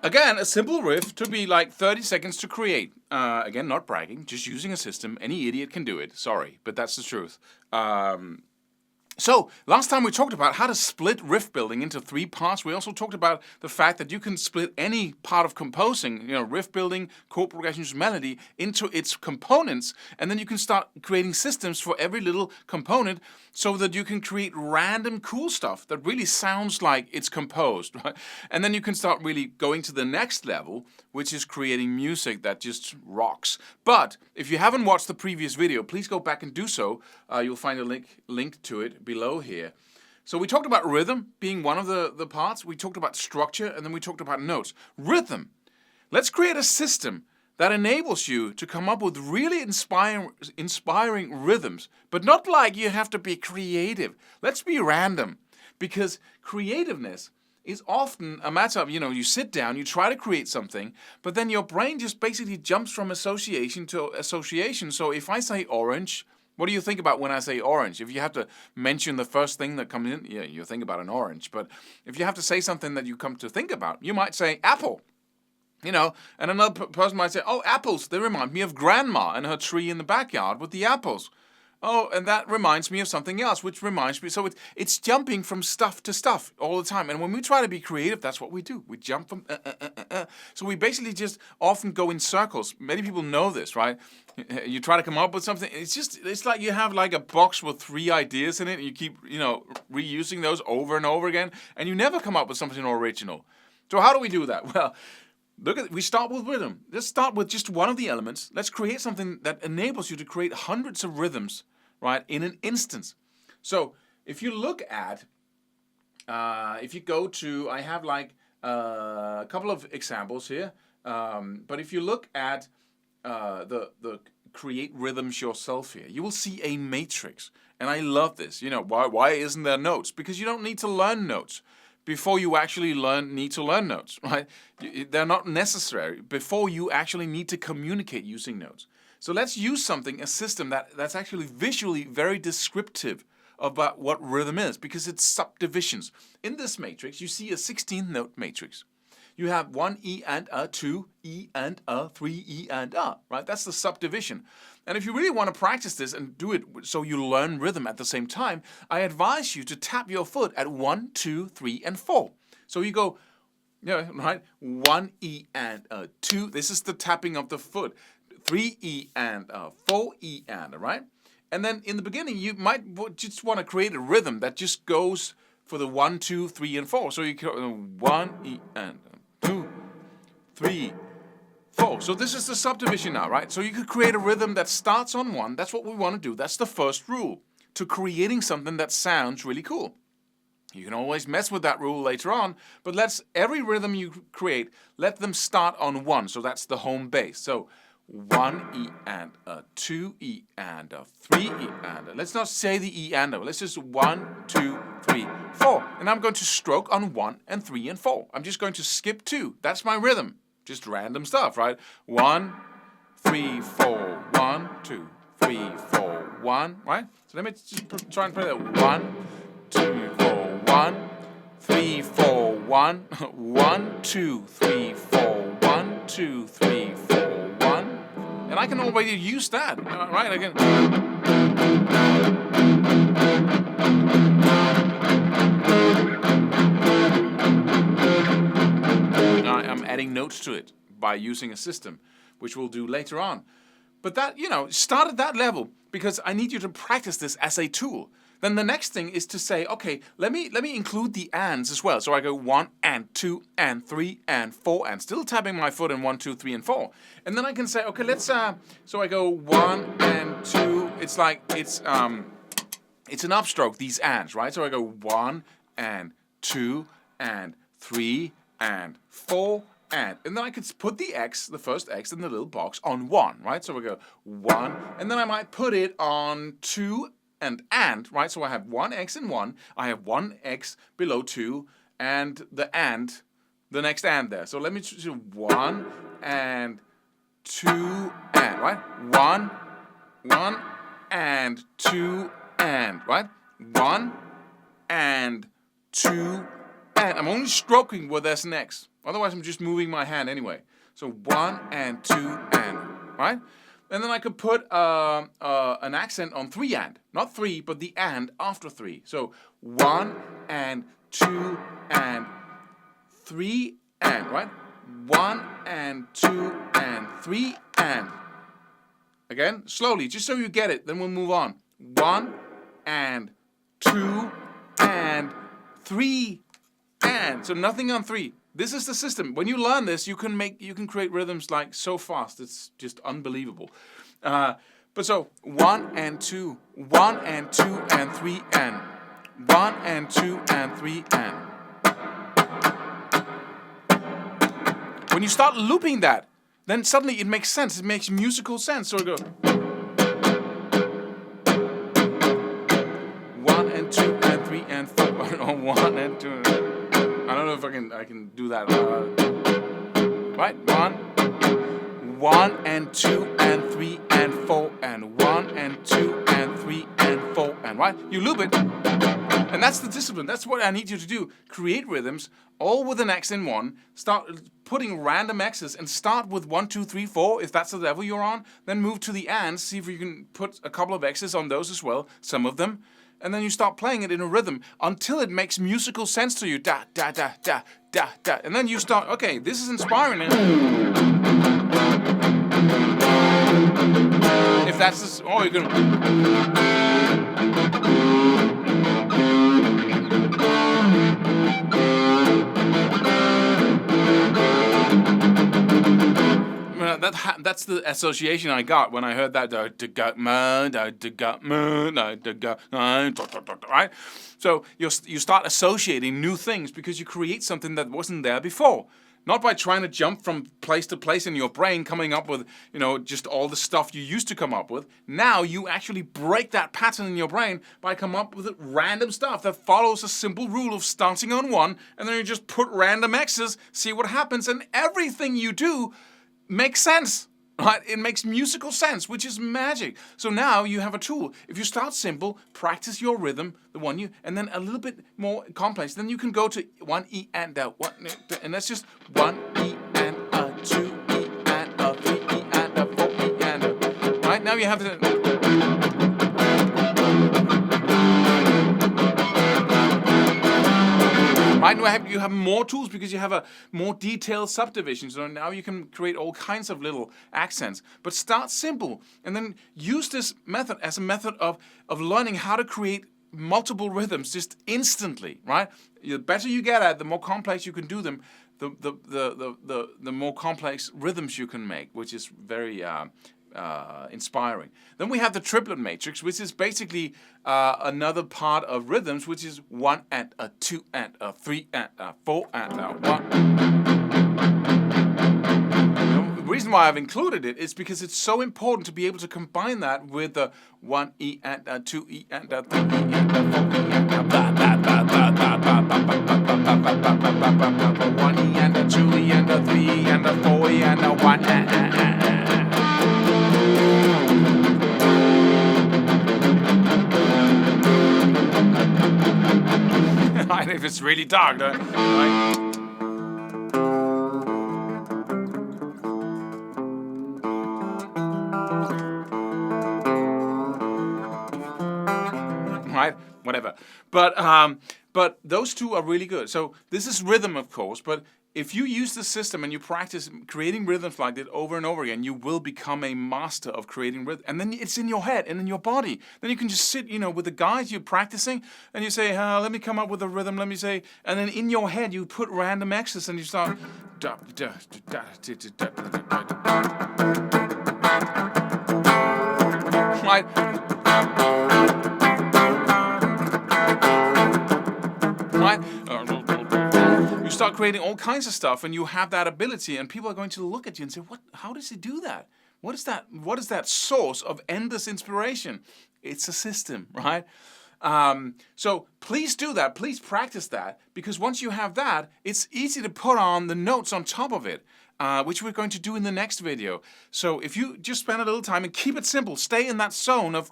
Again, a simple riff took me like 30 seconds to create. Again, not bragging, just using a system. Any idiot can do it. Sorry, but that's the truth. So, last time we talked about how to split riff building into 3 parts. We also talked about the fact that you can split any part of composing, riff building, chord progressions, melody, into its components, and then you can start creating systems for every little component so that you can create random cool stuff that really sounds like it's composed, right? And then you can start really going to the next level, which is creating music that just rocks. But if you haven't watched the previous video, please go back and do so. You'll find a link to it below here. So we talked about rhythm being one of the parts. We talked about structure, and then we talked about notes. Rhythm. Let's create a system that enables you to come up with really inspiring rhythms, but not like you have to be creative. Let's be random, because creativeness is often a matter of, you sit down, you try to create something, but then your brain just basically jumps from association to association. So if I say orange, what do you think about when I say orange? If you have to mention the first thing that comes in, yeah, you think about an orange. But if you have to say something that you come to think about, you might say apple. And another person might say, oh, apples, they remind me of grandma and her tree in the backyard with the apples. Oh, and that reminds me of something else, which reminds me. So it's jumping from stuff to stuff all the time. And when we try to be creative, that's what we do. We jump from So we basically just often go in circles. Many people know this, right? You try to come up with something. It's like you have like a box with 3 ideas in it, and you keep, reusing those over and over again, and you never come up with something original. So how do we do that? Well, we start with rhythm. Let's start with just one of the elements. Let's create something that enables you to create hundreds of rhythms, right, in an instance. So if you look at, if you go to, I have like a couple of examples here, but if you look at the create rhythms yourself here, you will see a matrix. And I love this. Why isn't there notes? Because you don't need to learn notes before you actually need to learn notes, right? They're not necessary before you actually need to communicate using notes. So let's use a system that's actually visually very descriptive about what rhythm is, because it's subdivisions. In this matrix, you see a 16-note matrix. You have 1 E and a, 2 E and a, 3 E and a, right? That's the subdivision. And if you really want to practice this and do it so you learn rhythm at the same time, I advise you to tap your foot at 1, 2, 3, and 4. So you go, right? 1 E and a, 2. This is the tapping of the foot. 3 E and a, 4 E and a, right? And then in the beginning, you might just want to create a rhythm that just goes for the 1, 2, 3, and 4. So you go 1 E and a, 2, 3, 4. So this is the subdivision now, right? So you could create a rhythm that starts on 1. That's what we want to do. That's the first rule to creating something that sounds really cool. You can always mess with that rule later on, but every rhythm you create, let them start on 1. So that's the home base. So 1 E and a, 2 E and a, 3 E and a. Let's not say the E and a. Let's just 1, 2, 3, 4. And I'm going to stroke on 1 and 3 and 4. I'm just going to skip 2. That's my rhythm. Just random stuff, right? 1, 3, 4, 1, 2, 3, 4, 1, right? So let me just try and play that. 1, 2, 4, 1, 3, 4, 1, 1, 2, 3, 4, 1, 2, 3, 4, 1. And I can already use that, right? I can. I'm adding notes to it by using a system, which we'll do later on. But that, start at that level, because I need you to practice this as a tool. Then the next thing is to say, okay, let me include the ands as well. So I go 1 and 2 and 3 and 4 and still tapping my foot in 1, 2, 3, and 4. And then I can say, okay, let's so I go 1 and 2. It's like it's an upstroke, these ands, right? So I go 1 and 2 and 3 and 4 and then I could put the first X in the little box on 1, right? So we go 1, and then I might put it on 2 and, right? So I have 1 X in 1, I have 1 X below 2, and the next and there. So let me do 1 and 2 and, right? 1 1 and 2 and, right? 1 and 2 and. I'm only stroking where there's an X. Otherwise, I'm just moving my hand anyway. So 1 and 2 and, right? And then I could put an accent on 3 and. Not 3, but the and after 3. So 1 and 2 and 3 and, right? 1 and 2 and 3 and. Again, slowly, just so you get it. Then we'll move on. 1 and 2 and 3 and. So nothing on 3. This is the system. When you learn this, you can create rhythms like so fast. It's just unbelievable. But so 1 and 2, 1 and 2 and 3 and. 1 and 2 and 3 and. When you start looping that, then suddenly it makes sense. It makes musical sense. So it goes 1 and 2 and 3 and 4. 1 and 2. I don't know if I can do that. Right? 1 and 2 and 3 and 4 and 1 and 2 and 3 and 4 and, right? You loop it. And that's the discipline. That's what I need you to do. Create rhythms, all with an X in one. Start putting random X's and start with 1, 2, 3, 4, if that's the level you're on. Then move to the ands, see if you can put a couple of X's on those as well, some of them. And then you start playing it in a rhythm until it makes musical sense to you. Da, da, da, da, da, da. And then you start, okay, this is inspiring. If that's this, oh, you're gonna. That's the association I got when I heard that. Right? So you start associating new things because you create something that wasn't there before. Not by trying to jump from place to place in your brain, coming up with, just all the stuff you used to come up with. Now you actually break that pattern in your brain by coming up with random stuff that follows a simple rule of starting on 1, and then you just put random X's, see what happens, and everything you do makes sense. Right? It makes musical sense, which is magic. So now you have a tool. If you start simple, practice your rhythm, and then a little bit more complex, then you can go to 1 E and a 1, and that's just 1 E and a 2 E and a 3 E and a 4 E and a. Right? Now you have the. Right now you have more tools because you have a more detailed subdivision. So now you can create all kinds of little accents. But start simple and then use this method as a method of learning how to create multiple rhythms just instantly. Right? The better you get at it, the more complex you can do them. The more complex rhythms you can make, which is very inspiring. Then we have the triplet matrix, which is basically another part of rhythms, which is 1 and a 2 and a 3 and a 4 and a 1. The reason why I've included it is because it's so important to be able to combine that with the 1 E and a 2 E and a 3 E and a 4 E and a blah blah blah blah blah blah blah blah blah 1 E and a 2 E and a 3 E and a 4 E and a 1 Right, if it's really dark, right? Right, whatever. But those two are really good. So this is rhythm, of course, but if you use the system and you practice creating rhythms like that over and over again, you will become a master of creating rhythm. And then it's in your head and in your body. Then you can just sit, with the guys you're practicing, and you say, let me come up with a rhythm, let me say, and then in your head you put random X's and you start. Right. Right? You start creating all kinds of stuff, and you have that ability, and people are going to look at you and say, "What? How does he do that? What is that? What is that source of endless inspiration?" It's a system, right? So please do that. Please practice that, because once you have that, it's easy to put on the notes on top of it. which we're going to do in the next video. So if you just spend a little time and keep it simple, stay in that zone of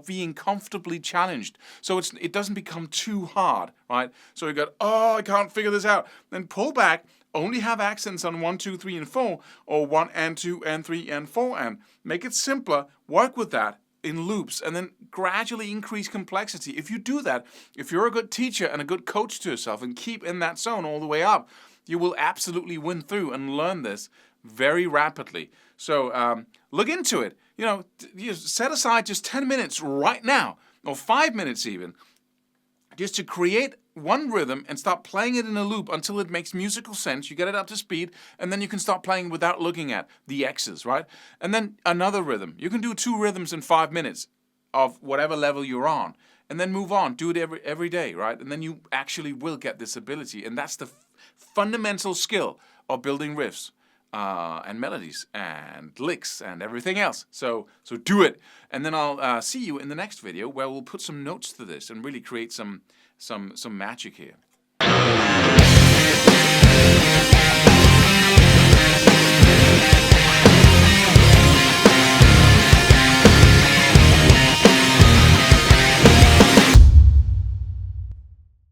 being comfortably challenged, so it doesn't become too hard, right? So you got, oh, I can't figure this out. Then pull back. Only have accents on 1, 2, 3, and 4, or 1 and 2 and 3 and 4 and. Make it simpler. Work with that in loops, and then gradually increase complexity. If you do that, if you're a good teacher and a good coach to yourself and keep in that zone all the way up, you will absolutely win through and learn this very rapidly. So look into it. You set aside just 10 minutes right now, or 5 minutes even, just to create one rhythm and start playing it in a loop until it makes musical sense. You get it up to speed, and then you can start playing without looking at the X's, right? And then another rhythm. You can do 2 rhythms in 5 minutes of whatever level you're on, and then move on. Do it every day, right? And then you actually will get this ability, and that's the fundamental skill of building riffs and melodies and licks and everything else. So do it, and then I'll see you in the next video where we'll put some notes to this and really create some magic here.